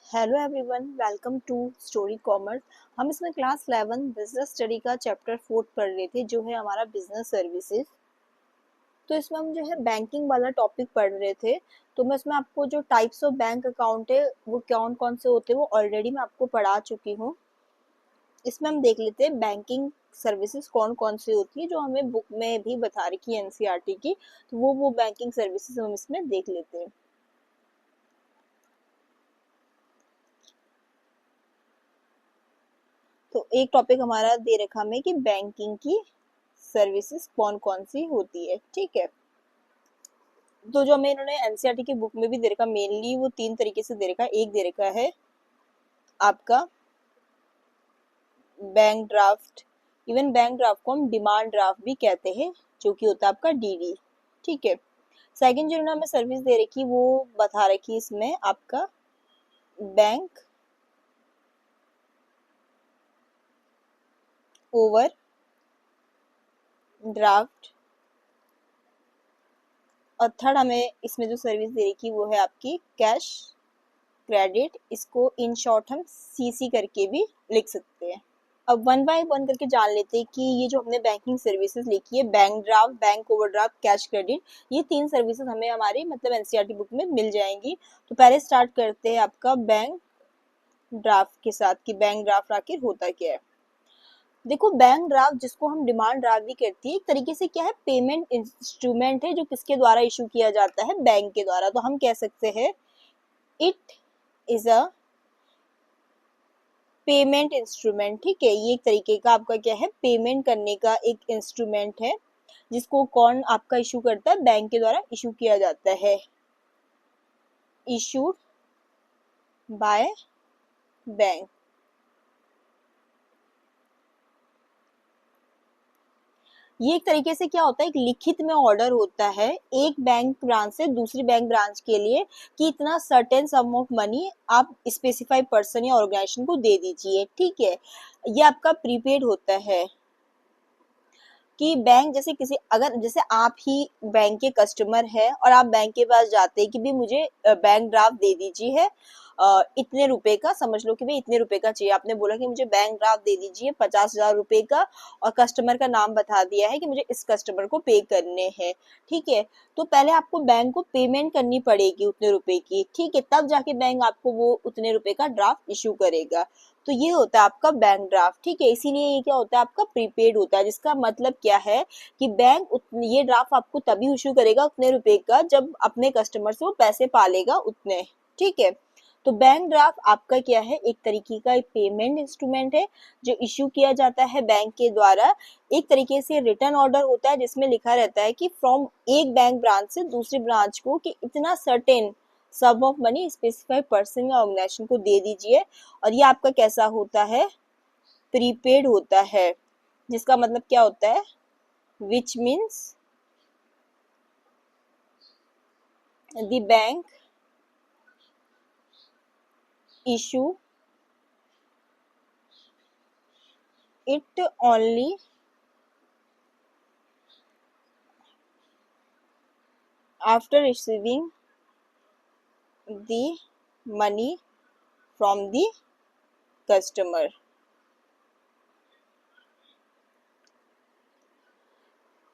Hello everyone, welcome to story commerce. हम इसमें class 11 business study का चैप्टर 4 पढ़ रहे थे, जो है हमारा बिजनेस सर्विसेज। तो इसमें हम जो है बैंकिंग वाला टॉपिक पढ़ रहे थे। तो मैं इसमें आपको जो टाइप्स ऑफ बैंक अकाउंट है वो कौन कौन से होते हैं वो ऑलरेडी मैं आपको पढ़ा चुकी हूँ। इसमें हम देख लेते हैं बैंकिंग सर्विसेज कौन कौन सी होती है, जो हमें बुक में भी बता रखी है एनसीईआरटी की। तो वो बैंकिंग सर्विसेज हम इसमें देख लेते हैं। तो एक टॉपिक हमारा दे रखा हमें कि बैंकिंग की सर्विसेज कौन कौन सी होती है। ठीक है, तो जो हमें इन्होंने एनसीईआरटी की बुक में भी दे रखा, मेनली वो तीन तरीके से दे रखा। एक दे रखा है आपका bank draft. Even bank draft को हम डिमांड ड्राफ्ट भी कहते हैं, जो कि होता है आपका डीडी। ठीक है, सेकंड जो हमें सर्विस दे रखी वो बता रखी इसमें आपका बैंक ओवर ड्राफ्ट। और थर्ड हमें इसमें जो सर्विस दे रखी वो है आपकी कैश क्रेडिट। इसको इन शॉर्ट हम सीसी करके भी लिख सकते हैं। अब वन बाय वन करके जान लेते हैं कि ये जो हमने बैंकिंग सर्विसेज लिखी है, bank draft, bank overdraft, cash credit, ये तीन सर्विसेज हमें हमारी मतलब एनसीईआरटी बुक में मिल जाएंगी। तो पहले स्टार्ट करते हैं आपका बैंक ड्राफ्ट के साथ कि बैंक ड्राफ्ट आखिर होता क्या है। देखो, बैंक ड्राफ्ट जिसको हम डिमांड ड्राफ्ट भी कहते हैं, एक तरीके से क्या है, पेमेंट इंस्ट्रूमेंट है जो किसके द्वारा इशू किया जाता है, बैंक के द्वारा। तो हम कह सकते हैं it is a payment instrument. ठीक है, ये एक तरीके का आपका क्या है, पेमेंट करने का एक इंस्ट्रूमेंट है, जिसको कौन आपका इशू करता है, बैंक के द्वारा इशू किया जाता है। Issued by bank. ये एक तरीके से क्या होता है, एक लिखित में ऑर्डर होता है एक बैंक ब्रांच से दूसरी बैंक ब्रांच के लिए कि इतना सर्टेन सम ऑफ मनी आप स्पेसिफाइड पर्सन या ऑर्गेनाइजेशन को दे दीजिए। ठीक है, ये आपका प्रीपेड होता है कि बैंक जैसे किसी, अगर जैसे आप ही बैंक के कस्टमर है और आप बैंक के पास जाते हैं कि भी मुझे बैंक ड्राफ्ट दे दीजिए है इतने रुपए का, समझ लो कि भाई इतने रुपए का चाहिए। आपने बोला कि मुझे बैंक ड्राफ्ट दे दीजिए 50,000 रुपए का, और कस्टमर का नाम बता दिया है कि मुझे इस कस्टमर को पे करने हैं। ठीक है, तो पहले आपको बैंक को पेमेंट करनी पड़ेगी उतने रुपए की। ठीक है, तब जाके बैंक आपको वो उतने रुपए का ड्राफ्ट इशू करेगा। तो ये होता है आपका बैंक ड्राफ्ट। ठीक है, इसीलिए ये क्या होता है, आपका प्रीपेड होता है, जिसका मतलब क्या है कि बैंक ये ड्राफ्ट आपको तभी इशू करेगा उतने रुपए का जब अपने कस्टमर से वो पैसे पालेगा उतने। ठीक है, तो बैंक ड्राफ्ट आपका क्या है, एक तरीके का पेमेंट इंस्ट्रूमेंट है जो इशू किया जाता है बैंक के द्वारा। एक तरीके से रिटर्न ऑर्डर होता है जिसमें लिखा रहता है कि फ्रॉम एक बैंक ब्रांच से दूसरी ब्रांच को कि इतना certain some of money specified person या ऑर्गेनाइजेशन को दे दीजिए। और ये आपका कैसा होता है, प्रीपेड होता है, जिसका मतलब क्या होता है, which means the bank issue it only after receiving the money from the customer.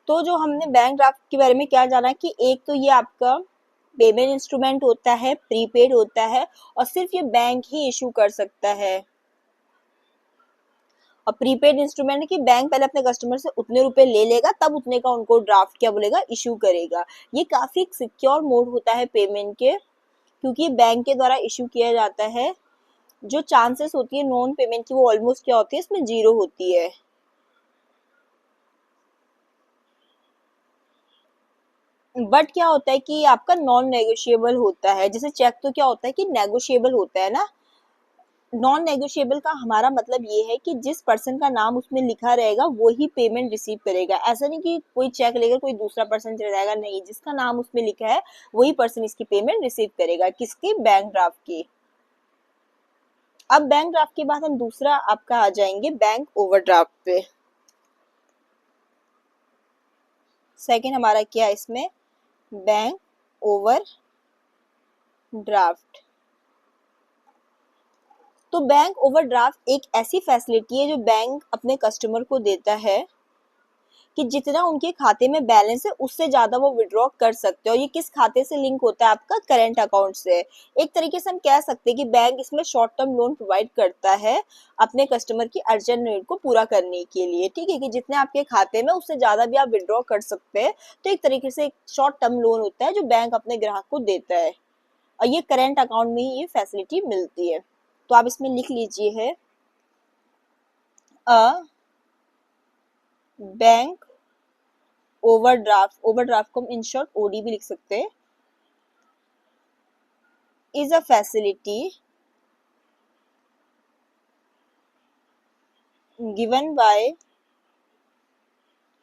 तो जो हमने बैंक ड्राफ्ट के बारे में क्या जाना कि एक तो ये आपका पेमेंट इंस्ट्रूमेंट होता है, प्रीपेड होता है, और सिर्फ ये बैंक ही इशू कर सकता है। और प्रीपेड इंस्ट्रूमेंट है कि बैंक पहले अपने कस्टमर से उतने रुपए ले लेगा, तब उतने का उनको ड्राफ्ट क्या बोलेगा, इशू करेगा। ये काफी सिक्योर मोड होता है पेमेंट के, क्योंकि बैंक के द्वारा इशू किया जाता है। जो चांसेस होती है नॉन पेमेंट की वो ऑलमोस्ट क्या होती है, इसमें जीरो होती है। बट क्या होता है कि आपका नॉन नेगोशिएबल होता है। जैसे चेक तो क्या होता है कि नेगोशिएबल होता है ना, नॉन नेगोशिएबल का हमारा मतलब ये है कि जिस पर्सन का नाम उसमें लिखा रहेगा वो ही पेमेंट रिसीव करेगा। ऐसा नहीं कि कोई चेक लेकर कोई दूसरा पर्सन चला जाएगा, नहीं, जिसका नाम उसमें लिखा है वही पर्सन इसकी पेमेंट रिसीव करेगा। किसकी, बैंक ड्राफ्ट की। अब बैंक ड्राफ्ट के बाद हम दूसरा आपका आ जाएंगे बैंक ओवरड्राफ्ट पे। सेकेंड हमारा क्या है इसमें, बैंक ओवर ड्राफ्ट। तो बैंक ओवरड्राफ्ट एक ऐसी फैसिलिटी है जो बैंक अपने कस्टमर को देता है कि जितना उनके खाते में बैलेंस है उससे ज्यादा वो विड्रॉ कर सकते हो। ये किस खाते से लिंक होता है? आपका करेंट अकाउंट से। एक तरीके से हम कह सकते हैं कि बैंक इसमें शॉर्ट टर्म लोन प्रोवाइड करता है अपने कस्टमर की अर्जेंट नीड को पूरा करने के लिए, ठीक है, कि जितने आपके खाते में उससे ज्यादा भी आप विड्रॉ कर सकते हैं। तो एक तरीके से एक शॉर्ट टर्म लोन होता है जो बैंक अपने ग्राहक को देता है, और ये करेंट अकाउंट में ही ये फैसिलिटी मिलती है। तो आप इसमें लिख लीजिए है अ बैंक ओवरड्राफ्ट, ओवरड्राफ्ट को हम इन शॉर्ट ओडी भी लिख सकते हैं, is a facility given by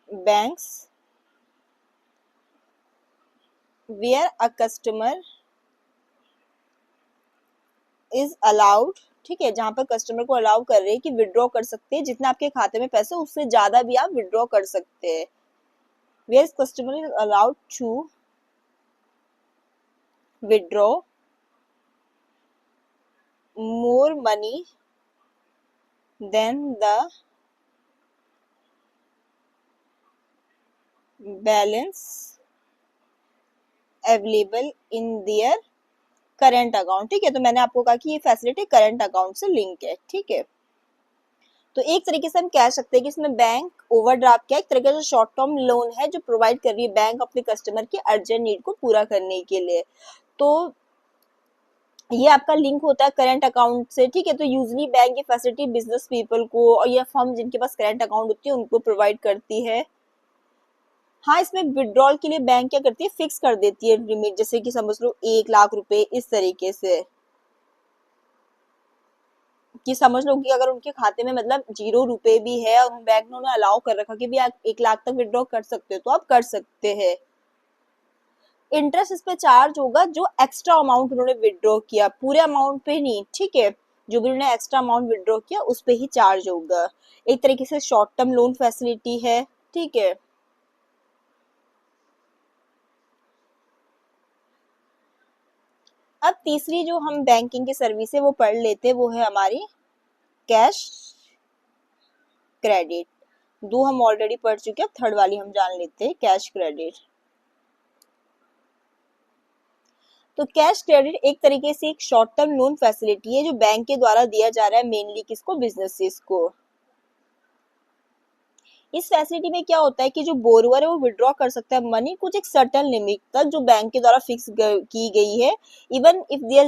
banks where a customer is allowed, ठीक है, जहां पर कस्टमर को अलाउ कर रहे हैं कि विड्रॉ कर सकते हैं जितना आपके खाते में पैसे उससे ज्यादा भी आप विड्रॉ कर सकते हैं। Where customer is allowed to withdraw more money than the balance available in their current account, ठीक है। तो मैंने आपको कहा कि ये फैसिलिटी करंट अकाउंट से लिंक है, ठीक है। तो एक तरीके से हम कह सकते हैं कि इसमें बैंक ओवरड्राफ्ट क्या एक तरीके से शॉर्ट टर्म लोन है जो प्रोवाइड कर रही है बैंक अपने कस्टमर की अर्जेंट नीड को पूरा करने के लिए। तो ये आपका लिंक होता है करंट अकाउंट से, ठीक है। तो यूजली बैंक ये फैसिलिटी बिजनेस पीपल को और या फर्म जिनके पास करंट अकाउंट होती है उनको प्रोवाइड करती है। हाँ, इसमें विड्रॉल के लिए बैंक क्या करती है, फिक्स कर देती है लिमिट, जैसे कि समझ लो 1 लाख रुपए, इस तरीके से कि समझ लो कि अगर उनके खाते में मतलब 0 रुपए भी है और बैंक ने उन्हें अलाउ कर रखा कि भी आप 1 लाख तक विड्रॉ कर सकते हो तो आप कर सकते हैं। इंटरेस्ट इस पे चार्ज होगा जो एक्स्ट्रा अमाउंट उन्होंने विड्रॉ किया, पूरे अमाउंट पे नहीं, ठीक है। जो भी उन्होंने एक्स्ट्रा अमाउंट विड्रॉ किया उस पे ही चार्ज होगा। एक तरीके से शॉर्ट टर्म लोन फैसिलिटी है, ठीक है। अब तीसरी जो हम बैंकिंग की सर्विस है वो पढ़ लेते हैं, वो है हमारी कैश क्रेडिट। दो हम ऑलरेडी पढ़ चुके हैं, थर्ड वाली हम जान लेते हैं, कैश क्रेडिट। तो कैश क्रेडिट एक तरीके से एक शॉर्ट टर्म लोन फैसिलिटी है जो बैंक के द्वारा दिया जा रहा है मेनली किसको, बिजनेसेस को। इस फैसिलिटी में क्या होता है कि जो बोरोवर है वो विड्रॉ कर सकता है मनी कुछ एक सर्टेन लिमिट तक जो बैंक के द्वारा फिक्स की गई है, even if there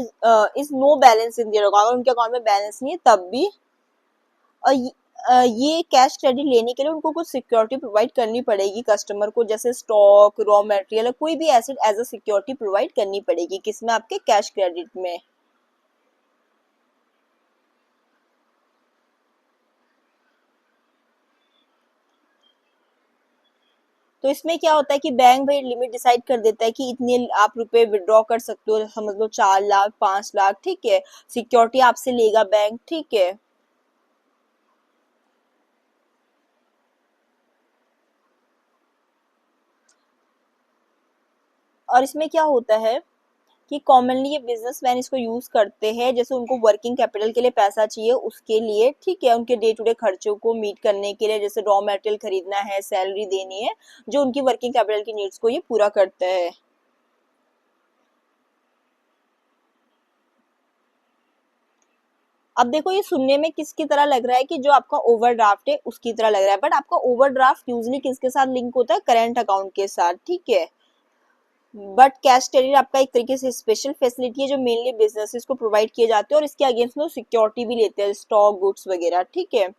is no balance in their account, अगर उनके अकाउंट में बैलेंस नहीं है तब भी। और ये कैश क्रेडिट लेने के लिए उनको कुछ सिक्योरिटी प्रोवाइड करनी पड़ेगी कस्टमर को, जैसे स्टॉक, रॉ मटेरियल या कोई भी asset as a security provide करनी पड़ेगी, किसमें, आपके कैश क्रेडिट में। तो इसमें क्या होता है कि बैंक भाई लिमिट डिसाइड कर देता है कि इतने आप रुपए विड्रॉ कर सकते हो, समझ लो 4 लाख 5 लाख, ठीक है। सिक्योरिटी आपसे लेगा बैंक, ठीक है। और इसमें क्या होता है कि कॉमनली ये बिजनेसमैन इसको यूज करते हैं, जैसे उनको वर्किंग कैपिटल के लिए पैसा चाहिए उसके लिए, ठीक है, उनके डे टू डे खर्चों को मीट करने के लिए, जैसे रॉ मटेरियल खरीदना है, सैलरी देनी है, जो उनकी वर्किंग कैपिटल की नीड्स को ये पूरा करता है। अब देखो ये सुनने में किसकी तरह लग रहा है कि जो आपका ओवरड्राफ्ट है उसकी तरह लग रहा है, बट आपका ओवरड्राफ्ट यूजली किसके साथ लिंक होता है, करंट अकाउंट के साथ, ठीक है। बट कैश क्रेडिट आपका एक तरीके से स्पेशल फैसिलिटी है जो मेनली बिजनेसेस को प्रोवाइड किए जाते हैं और इसके अगेंस्ट में सिक्योरिटी भी लेते हैं, स्टॉक, गुड्स वगैरह, ठीक है।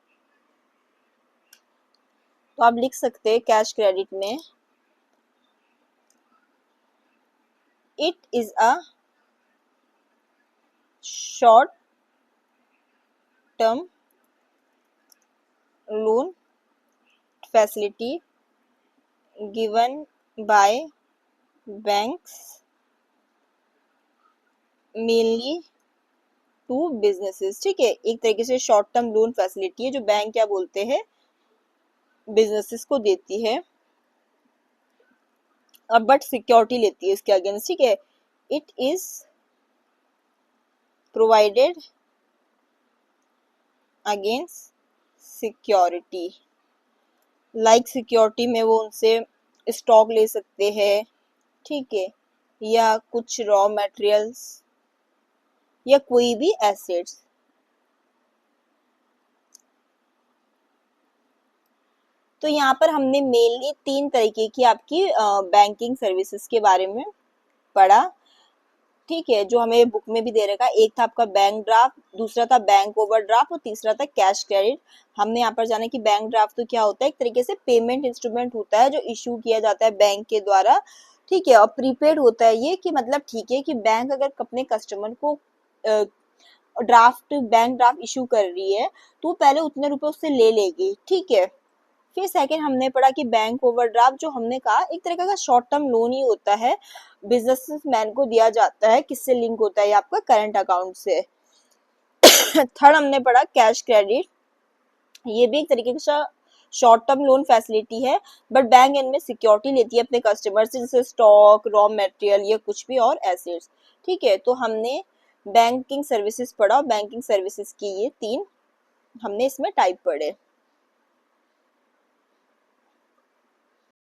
तो आप लिख सकते हैं कैश क्रेडिट में it is a short term loan facility given by banks mainly to businesses, ठीक है। एक तरीके से शॉर्ट टर्म लोन फैसिलिटी है जो बैंक क्या बोलते हैं, बिजनेसेस को देती है, और बट सिक्योरिटी लेती है इसके अगेंस्ट, ठीक है। It is provided against security, like security में वो उनसे स्टॉक ले सकते हैं, ठीक है, या कुछ रॉ मटेरियल्स या कोई भी एसेट्स। तो यहाँ पर हमने मेनली 3 तरीके की आपकी बैंकिंग सर्विसेज के बारे में पढ़ा, ठीक है, जो हमें बुक में भी दे रखा है। एक था आपका बैंक ड्राफ्ट, दूसरा था बैंक ओवरड्राफ्ट और तीसरा था कैश क्रेडिट। हमने यहाँ पर जाना कि बैंक ड्राफ्ट तो क्या होता है, एक तरीके से पेमेंट इंस्ट्रूमेंट होता है जो इशू किया जाता है बैंक के द्वारा, ठीक है, और प्रीपेड होता है ये, कि मतलब ठीक है कि बैंक अगर अपने कस्टमर को बैंक ड्राफ्ट इशू कर रही है तो पहले उतने रुपए उससे ले लेगी, ठीक है। फिर सेकंड हमने पढ़ा कि बैंक ओवरड्राफ्ट, जो हमने कहा एक तरह का शॉर्ट टर्म लोन ही होता है, बिजनेसमैन को दिया जाता है, किससे लिंक होता है, आपका करंट अकाउंट से। थर्ड हमने पढ़ा कैश क्रेडिट, ये भी एक तरीके का शॉर्ट टर्म लोन फैसिलिटी है, बट बैंक इनमें सिक्योरिटी लेती है अपने कस्टमर से, जैसे स्टॉक, रॉ मटेरियल या कुछ भी और एसेट्स, ठीक है। तो हमने बैंकिंग सर्विसेज पढ़ा, बैंकिंग सर्विसेज की ये 3 हमने इसमें टाइप पढ़े।